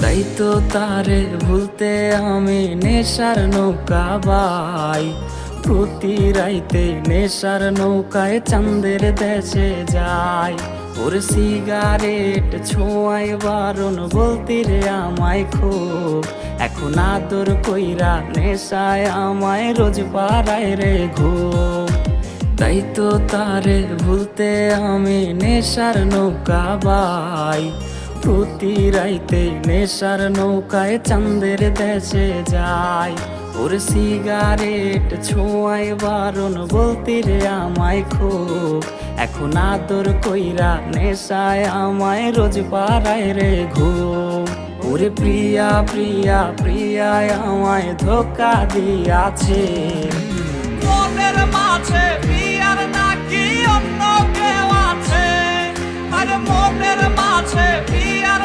তাই তো তারে ভুলতে আমি নেশার নৌকা বাই। প্রতি রাইতে নেশার নৌকায় চাঁদের দেশে যাই। ওর সিগারেট ছোঁয়ায় বারণ বলতি রে আমায় খুব। এখন আদর কইরা নেশায় আমায় রোজ পাড়ায় রে ঘুম। তাই তো তারে ভুলতে আমি নেশার নৌকা বাই। প্রতি রাইতে নেশার নৌকায় চাঁদের দেশে যাই। ওর সিগারেট ছোঁয়ায় বারণ বলতি রে আমায় খুব। এখন আদর কইরা নেশায় আমায় রোজ পাড়ায় রে ঘুম। ওরে প্রিয়া প্রিয়া প্রিয়ায় আমায় ধোকা দিয়াছে। মনের মাঝে প্রিয়ার নাকি অন্য কেউ আছে? আরে মনের মাঝে প্রিয়ার